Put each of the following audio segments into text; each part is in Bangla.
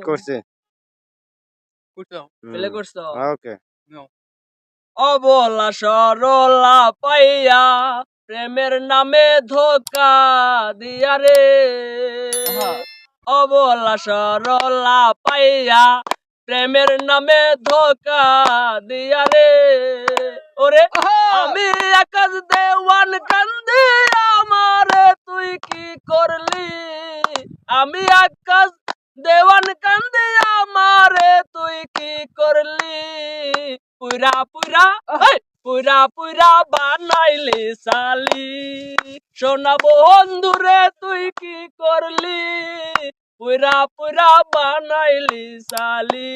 করছি। প্লে করছো? ওকে। অবলা সরলা পাইয়া প্রেমের নামে ধোকা দিয়া রে, অবলা সরলা পাইয়া প্রেমের নামে ধোকা দিয়া রে। ওরে আমি আকাশ দেওয়ান কান্দি আমারে তুই কি করলি, আমি আকাশ দেওয়ান কান্দি আমারে তুই কি করলি, পুরা পুরা পুরা পুরা বানাইলি সালি, সোনা বন্ধুরে তুই কি করলি, পুরা পুরা বানাইলি সালি,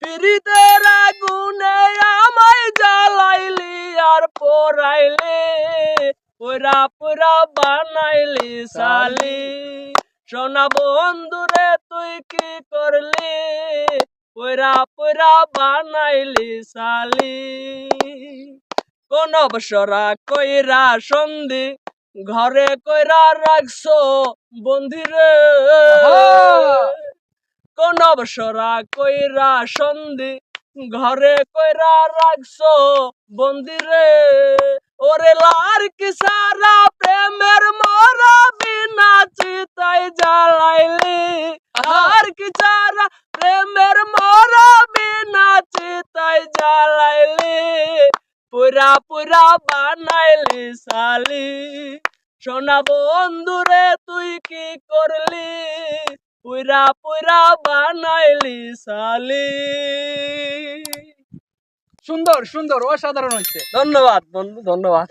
পিরিতের আগুনে আমায় জ্বালাইলি আর পোড়াইলে, পুরা পুরা বানাইলি সালি, সোনা বন্ধুরে তুই কি করলি, পুরা পুরা বানাইলি সালি। কোন বসরা কইরা সন্ধি ঘরে কইরা রাখছো বন্দিরে, কোন বসরা কইরা সন্ধি ঘরে কইরা রাখছো বন্দিরে, ওরে লার কি সারা প্রেমের মরা বিনা চিতাই জ্বালাইলি, আর কি সারা প্রেমের মরা বিনা চিতাই জ্বালাইলি, পুরা পুরা বানাইলি সালি, সোনা বন্ধুরে তুই কি করলি, পুরা পুরা বানাইলি সালি। সুন্দর সুন্দর, অসাধারণ হয়েছে। ধন্যবাদ বন্ধু, ধন্যবাদ।